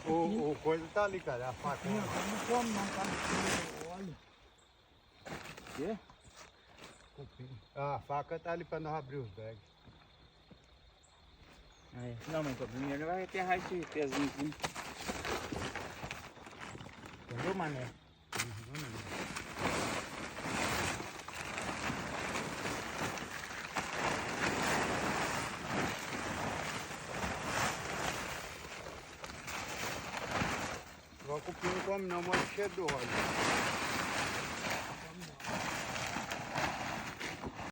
O coisa tá ali, cara, a faca. Não come não, tá? Olha. Quê? A faca tá ali pra nós abrir os bags. É. Não, mas primeiro vai aterrar esse pezinho aqui. Entendeu, mané? Igual cupim não come não, mas é cheio do óleo.